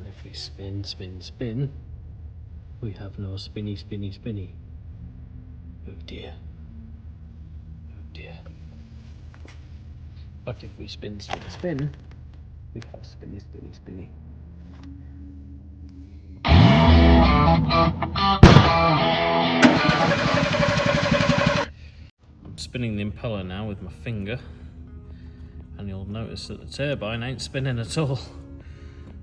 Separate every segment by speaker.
Speaker 1: if we spin, spin, spin, we have no spinny, spinny, spinny. Oh dear. Oh dear. But if we spin, spin, spin, we have spinny, spinny, spinny. I'm spinning the impeller now with my finger, and you'll notice that the turbine ain't spinning at all.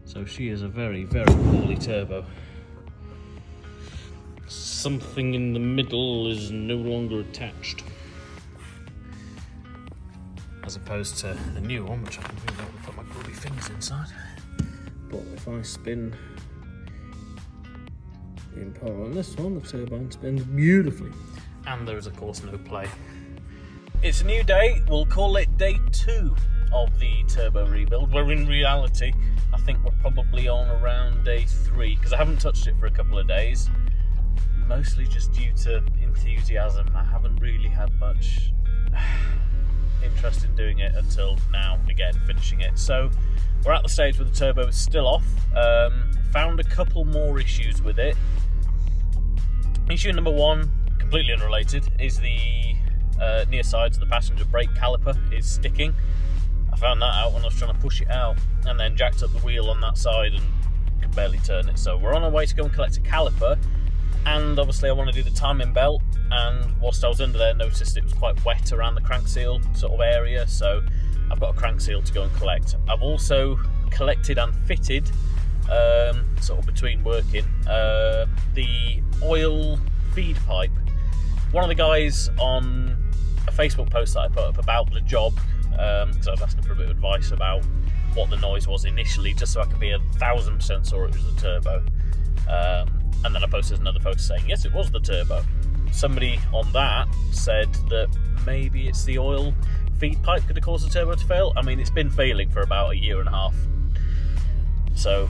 Speaker 1: So she is a very, very poorly turbo. Something in the middle is no longer attached, as opposed to the new one, which I can really not put my grubby fingers inside. But if I spin the impeller on this one, the turbine spins beautifully. And there is of course no play. It's a new day, we'll call it day 2 of the turbo rebuild, where in reality I think we're probably on around day 3, because I haven't touched it for a couple of days, mostly just due to enthusiasm. I haven't really had much interest in doing it until now, again finishing it. So we're at the stage where the turbo is still off. Found a couple more issues with it. Issue number 1, completely unrelated, is the near sides of the passenger brake caliper is sticking. I found that out when I was trying to push it out, and then jacked up the wheel on that side and could barely turn it. So we're on our way to go and collect a caliper, and obviously I want to do the timing belt, and whilst I was under there noticed it was quite wet around the crank seal sort of area, so I've got a crank seal to go and collect. I've also collected and fitted, sort of between working, the oil feed pipe. One of the guys on a Facebook post that I put up about the job, because I was asking for a bit of advice about what the noise was initially, just so I could be 1000% sure it was the turbo. And then I posted another photo saying, yes, it was the turbo. Somebody on that said that maybe it's the oil feed pipe could have caused the turbo to fail. I mean, it's been failing for about 1.5 years. So,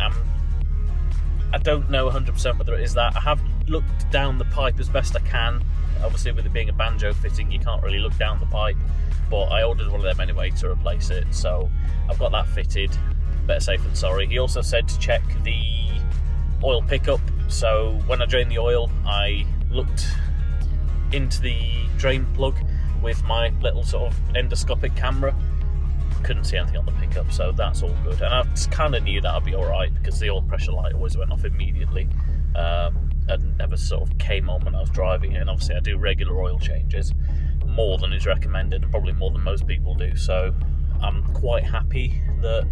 Speaker 1: I don't know 100% whether it is that. I have looked down the pipe as best I can. Obviously, with it being a banjo fitting, you can't really look down the pipe. But I ordered one of them anyway to replace it, so I've got that fitted. Better safe than sorry. He also said to check the oil pickup. So when I drained the oil, I looked into the drain plug with my little sort of endoscopic camera. Couldn't see anything on the pickup, so that's all good. And I kind of knew that I'd be alright, because the oil pressure light always went off immediately, and never sort of came on when I was driving it. And obviously I do regular oil changes, more than is recommended, and probably more than most people do, so I'm quite happy that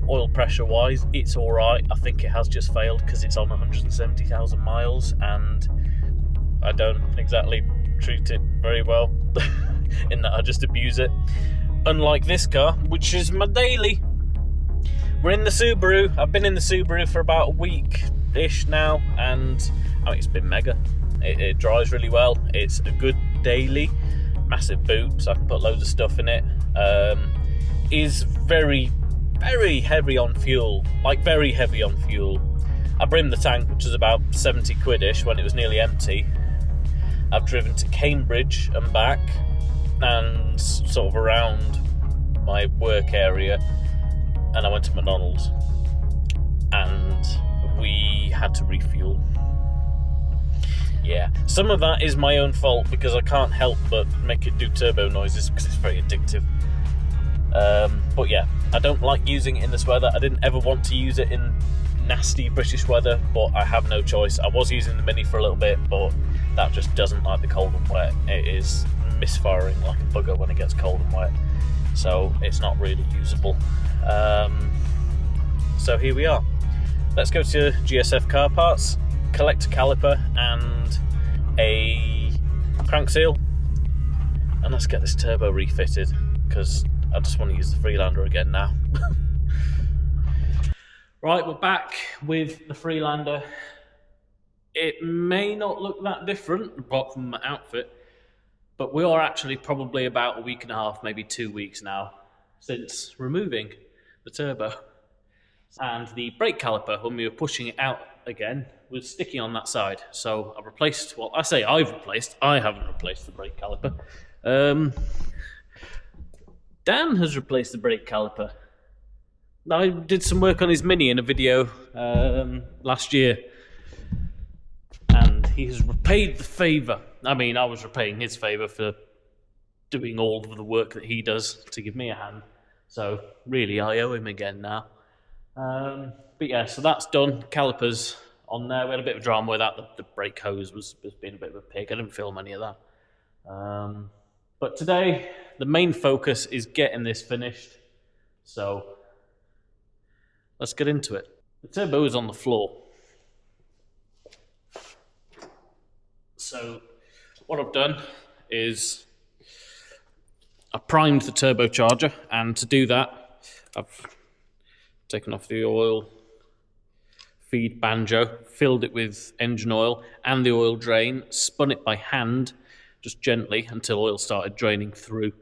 Speaker 1: oil pressure wise it's alright. I think it has just failed because it's on 170,000 miles, and I don't exactly treat it very well in that I just abuse it, unlike this car, which is my daily. We're in the Subaru. I've been in the Subaru for about a week-ish now, and I mean, it's been mega. It drives really well. It's a good daily. Massive boot, so I can put loads of stuff in it. Is very, very heavy on fuel. Like, very heavy on fuel. I brimmed the tank, which is about 70 quid-ish, when it was nearly empty. I've driven to Cambridge and back, and sort of around my work area, and I went to McDonald's, and we had to refuel. Yeah, some of that is my own fault, because I can't help but make it do turbo noises because it's very addictive. But yeah, I don't like using it in this weather. I didn't ever want to use it in nasty British weather, but I have no choice. I was using the Mini for a little bit, but that just doesn't like the cold and wet. It is misfiring like a bugger when it gets cold and wet, so it's not really usable. So here we are. Let's go to GSF Car Parts, collect a caliper and a crank seal, and let's get this turbo refitted, because I just want to use the Freelander again now. Right, we're back with the Freelander. It may not look that different apart from my outfit, but we are actually probably about 1.5 weeks, maybe 2 weeks now, since removing the turbo. And the brake caliper, when we were pushing it out again, was sticky on that side. So I've replaced, well, I say I've replaced, I haven't replaced the brake caliper. Dan has replaced the brake caliper. I did some work on his Mini in a video last year, and he has repaid the favour. I mean, I was repaying his favour for doing all of the work that he does to give me a hand. So really, I owe him again now. But yeah, so that's done. Calipers on there. We had a bit of drama with that. The brake hose was being a bit of a pig. I didn't film any of that. But today, the main focus is getting this finished. So let's get into it. The turbo is on the floor. So what I've done is I primed the turbocharger, and to do that, I've taken off the oil feed banjo, filled it with engine oil and the oil drain, spun it by hand, just gently until oil started draining through,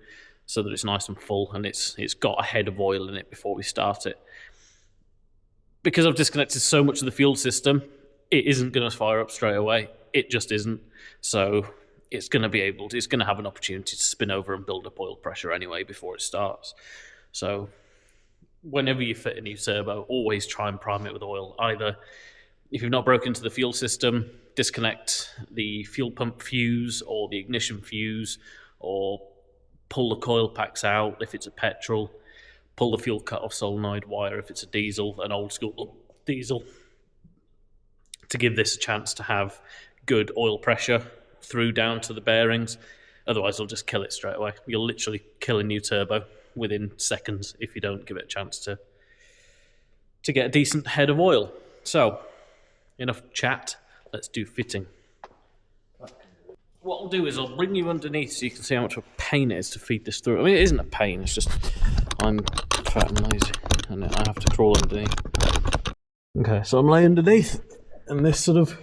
Speaker 1: so that it's nice and full and it's got a head of oil in it before we start it. Because I've disconnected so much of the fuel system, it isn't going to fire up straight away. It just isn't. So it's going to have an opportunity to spin over and build up oil pressure anyway before it starts. So whenever you fit a new turbo, always try and prime it with oil. Either, if you've not broken into the fuel system, disconnect the fuel pump fuse or the ignition fuse, or pull the coil packs out if it's a petrol, pull the fuel cut-off solenoid wire if it's a diesel, an old school diesel, to give this a chance to have good oil pressure through down to the bearings. Otherwise, it'll just kill it straight away. You'll literally kill a new turbo within seconds if you don't give it a chance to get a decent head of oil. So, enough chat, let's do fitting. What I'll do is I'll bring you underneath so you can see how much of a pain it is to feed this through. I mean, it isn't a pain, it's just I'm fat and lazy and I have to crawl underneath. Okay, so I'm laying underneath, and this sort of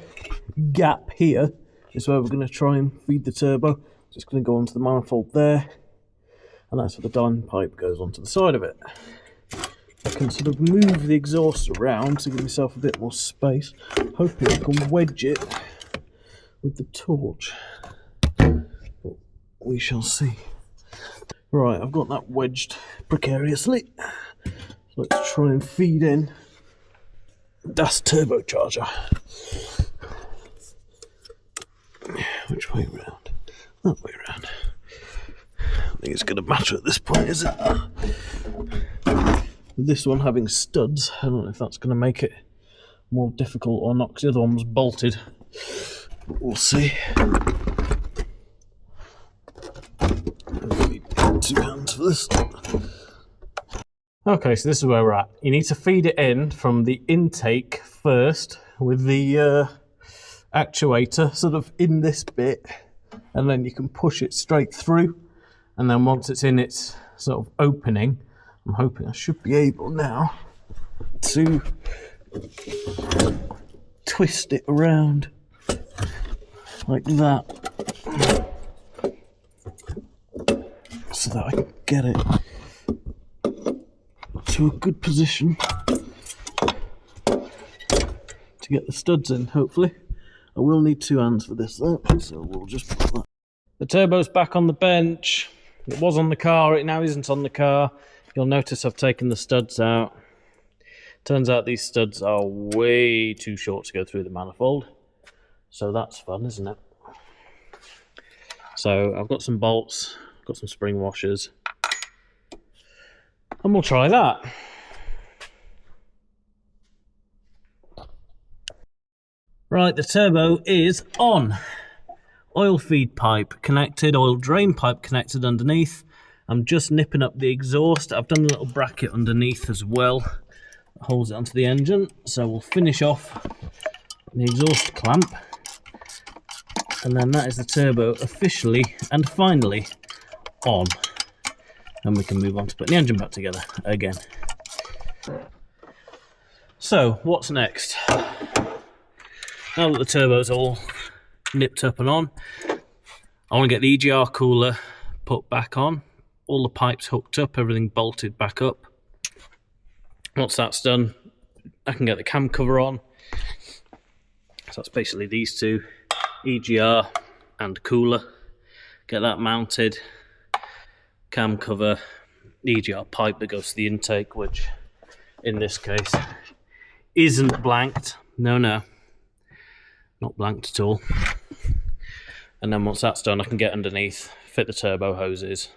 Speaker 1: gap here is where we're going to try and feed the turbo. Just going to go onto the manifold there, and that's where the diamond pipe goes onto the side of it. I can sort of move the exhaust around to give myself a bit more space, hoping I can wedge it with the torch. But we shall see. Right, I've got that wedged precariously. So let's try and feed in das turbocharger. Which way round? That way round. I think it's going to matter at this point, is it? With this one having studs, I don't know if that's going to make it more difficult or not, because the other one was bolted. But we'll see. Two hands for this. Okay, so this is where we're at. You need to feed it in from the intake first with the actuator sort of in this bit, and then you can push it straight through, and then once it's in its sort of opening, I'm hoping I should be able now to twist it around like that so that I can get it to a good position to get the studs in, hopefully. I will need two hands for this though, so we'll just put that. The turbo's back on the bench. It was on the car, it now isn't on the car. You'll notice I've taken the studs out. Turns out these studs are way too short to go through the manifold. So that's fun, isn't it? So I've got some bolts, got some spring washers, and we'll try that. Right, the turbo is on. Oil feed pipe connected, oil drain pipe connected underneath. I'm just nipping up the exhaust. I've done a little bracket underneath as well that holds it onto the engine. So we'll finish off the exhaust clamp, and then that is the turbo officially and finally on. And we can move on to putting the engine back together again. So what's next? Now that the turbo's all nipped up and on, I want to get the EGR cooler put back on, all the pipes hooked up, everything bolted back up. Once that's done, I can get the cam cover on. So that's basically these two, EGR and cooler. Get that mounted, cam cover, EGR pipe that goes to the intake, which in this case, isn't blanked. No, not blanked at all. And then once that's done, I can get underneath, fit the turbo hoses.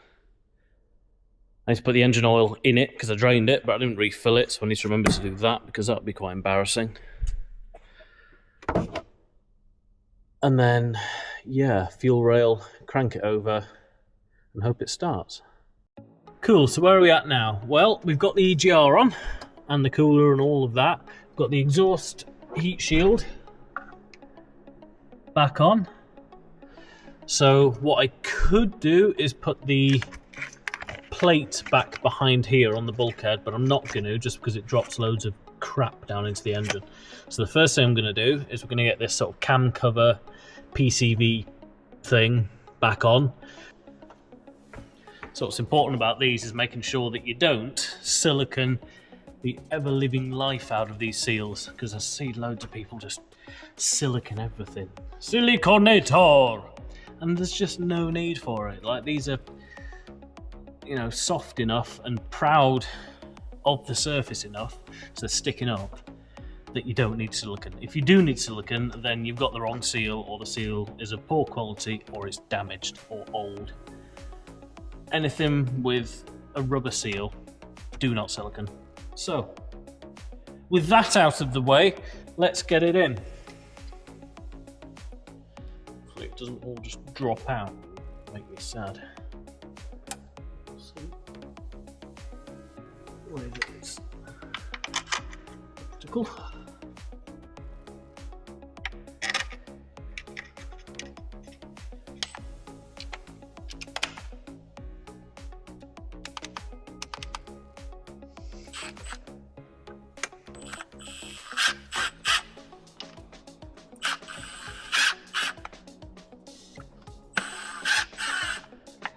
Speaker 1: I need to put the engine oil in it because I drained it, but I didn't refill it, so I need to remember to do that because that would be quite embarrassing. And then, yeah, fuel rail, crank it over, and hope it starts. Cool, so where are we at now? Well, we've got the EGR on, and the cooler and all of that. We've got the exhaust heat shield back on. So what I could do is put the plate back behind here on the bulkhead, but I'm not going to, just because it drops loads of crap down into the engine. So the first thing I'm going to do is we're going to get this sort of cam cover PCV thing back on. So what's important about these is making sure that you don't silicone the ever-living life out of these seals, because I see loads of people just silicone everything. Siliconator! And there's just no need for it. Like, these are, you know, soft enough and proud of the surface enough, so they're sticking up, that you don't need silicone. If you do need silicone, then you've got the wrong seal, or the seal is of poor quality, or it's damaged or old. Anything with a rubber seal, do not silicone. So, with that out of the way, let's get it in. Hopefully it doesn't all just drop out. Make me sad. So, where is it? It's optical.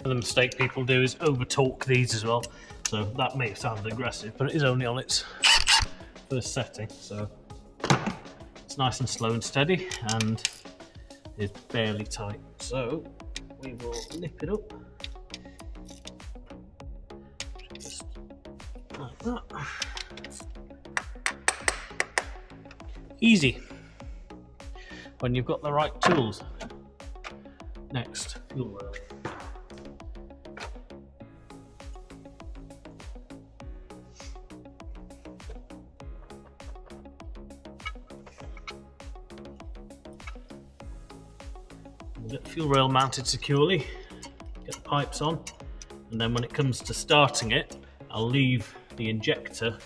Speaker 1: The mistake people do is over torque these as well, so that may sound aggressive, but it is only on its first setting, so it's nice and slow and steady, and is barely tight. So we will nip it up, just like that. Easy when you've got the right tools. Next, fuel rail. Get the fuel rail mounted securely, get the pipes on, and then when it comes to starting it, I'll leave the injector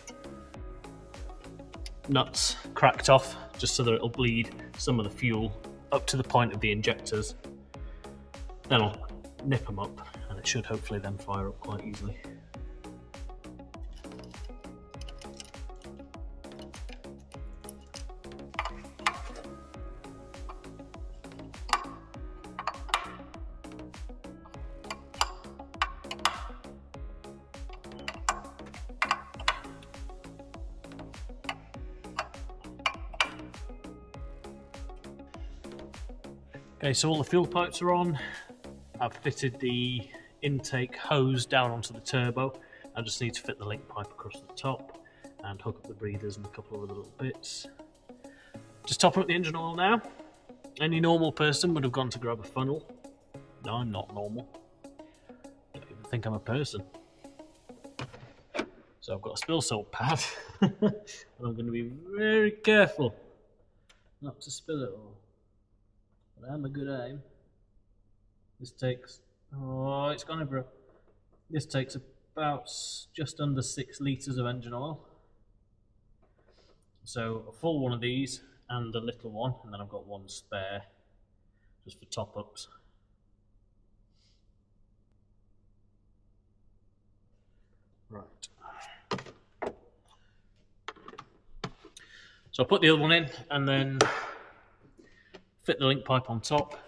Speaker 1: nuts cracked off just so that it'll bleed some of the fuel up to the point of the injectors. Then I'll nip them up, and it should hopefully then fire up quite easily. Okay, so all the fuel pipes are on. I've fitted the intake hose down onto the turbo. I just need to fit the link pipe across the top and hook up the breathers and a couple of other little bits. Just topping up the engine oil now. Any normal person would have gone to grab a funnel. No, I'm not normal. Don't even think I'm a person. So I've got a spill salt pad, and I'm going to be very careful not to spill it all. But I have a good aim. This takes, oh, it's gone over. This takes about just under 6 litres of engine oil. So a full one of these and a little one, and then I've got one spare just for top-ups. Right. So I'll put the other one in and then fit the link pipe on top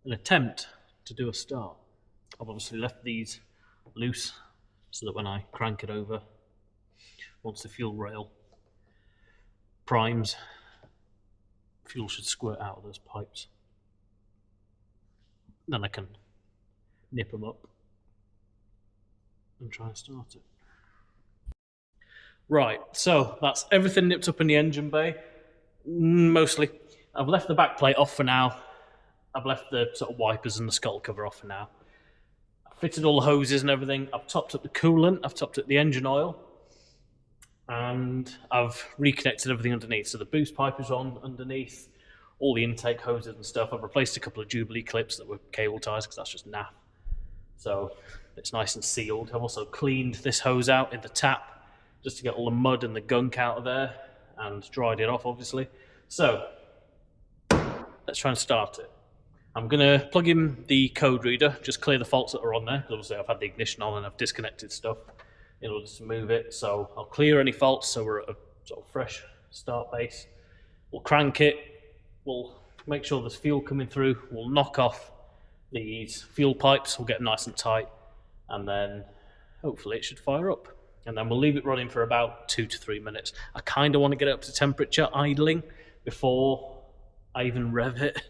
Speaker 1: and attempt to do a start. I've obviously left these loose so that when I crank it over, once the fuel rail primes, fuel should squirt out of those pipes. Then I can nip them up and try and start it. Right, so that's everything nipped up in the engine bay, mostly. I've left the back plate off for now. I've left the sort of wipers and the skull cover off for now. I've fitted all the hoses and everything. I've topped up the coolant, I've topped up the engine oil, and I've reconnected everything underneath. So the boost pipe is on underneath, all the intake hoses and stuff. I've replaced a couple of Jubilee clips that were cable ties because that's just naff. So it's nice and sealed. I've also cleaned this hose out in the tap just to get all the mud and the gunk out of there and dried it off, obviously. So let's try and start it. I'm going to plug in the code reader, just clear the faults that are on there, because obviously I've had the ignition on and I've disconnected stuff in order to move it. So I'll clear any faults so we're at a sort of fresh start base. We'll crank it, we'll make sure there's fuel coming through, we'll knock off these fuel pipes, we'll get them nice and tight, and then hopefully it should fire up. And then we'll leave it running for about 2 to 3 minutes. I kind of want to get it up to temperature idling before I even rev it,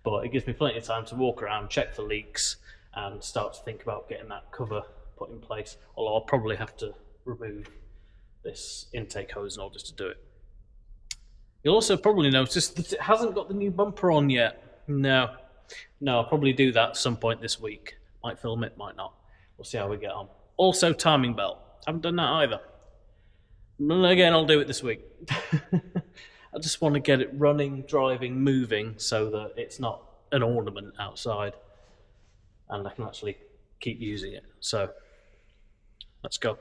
Speaker 1: but it gives me plenty of time to walk around, check for leaks, and start to think about getting that cover put in place. Although I'll probably have to remove this intake hose in order to do it. You'll also probably notice that it hasn't got the new bumper on yet. No, I'll probably do that at some point this week. Might film it, might not. We'll see how we get on. Also, timing belt. Haven't done that either. Again, I'll do it this week. I just want to get it running, driving, moving so that it's not an ornament outside and I can actually keep using it. So, let's go.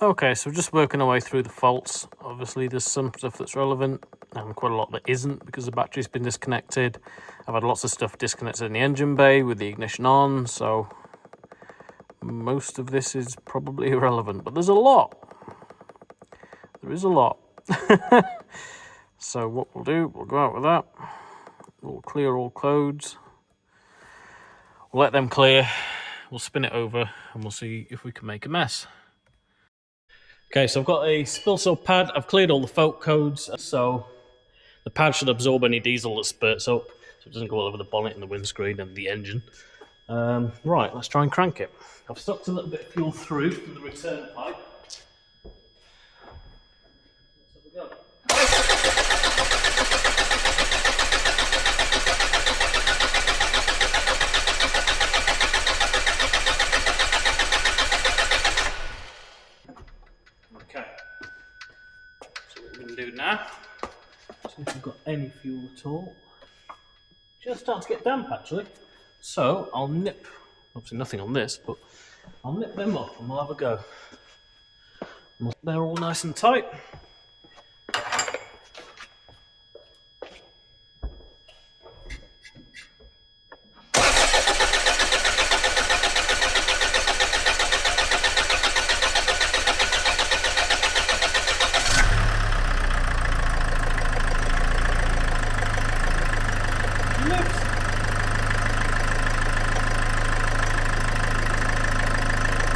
Speaker 1: Okay, so we're just working our way through the faults. Obviously, there's some stuff that's relevant and quite a lot that isn't because the battery's been disconnected. I've had lots of stuff disconnected in the engine bay with the ignition on, so most of this is probably irrelevant, but there's a lot. There is a lot. So what we'll do, we'll go out with that. We'll clear all codes. We'll let them clear. We'll spin it over and we'll see if we can make a mess. Okay, so I've got a spill soap pad. I've cleared all the fault codes, so the pad should absorb any diesel that spurts up, so it doesn't go all over the bonnet and the windscreen and the engine. Right, let's try and crank it. I've sucked a little bit of fuel through from the return pipe. Let's have a go. Okay, so what we're going to do now, see if we've got any fuel at all. Just starting to get damp actually. So I'll nip, obviously nothing on this, but I'll nip them up and we'll have a go. They're all nice and tight.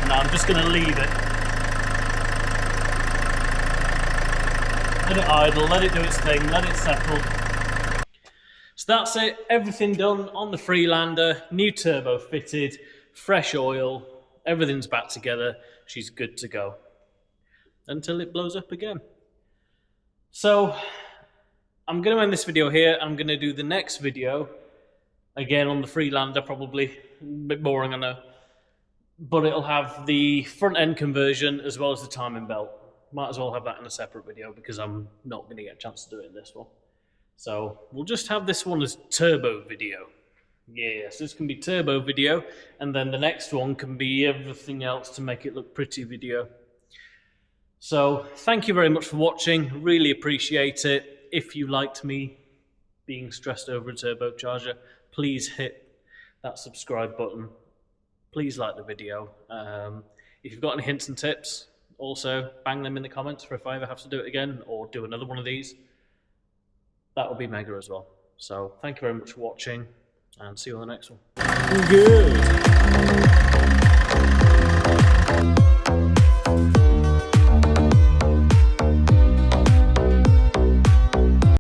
Speaker 1: No, I'm just going to leave it. Let it idle, let it do its thing, let it settle. So that's it, everything done on the Freelander, new turbo fitted, fresh oil, everything's back together, she's good to go. Until it blows up again. So, I'm going to end this video here, I'm going to do the next video, again on the Freelander probably, a bit boring I know. But it'll have the front end conversion as well as the timing belt. Might as well have that in a separate video because I'm not going to get a chance to do it in this one. So we'll just have this one as turbo video. Yeah, so this can be turbo video, and then the next one can be everything else to make it look pretty video. So thank you very much for watching, really appreciate it. If you liked me being stressed over a turbocharger, please hit that subscribe button. Please like the video. If you've got any hints and tips, also bang them in the comments for if I ever have to do it again or do another one of these. That would be mega as well. So thank you very much for watching and see you on the next one. Good.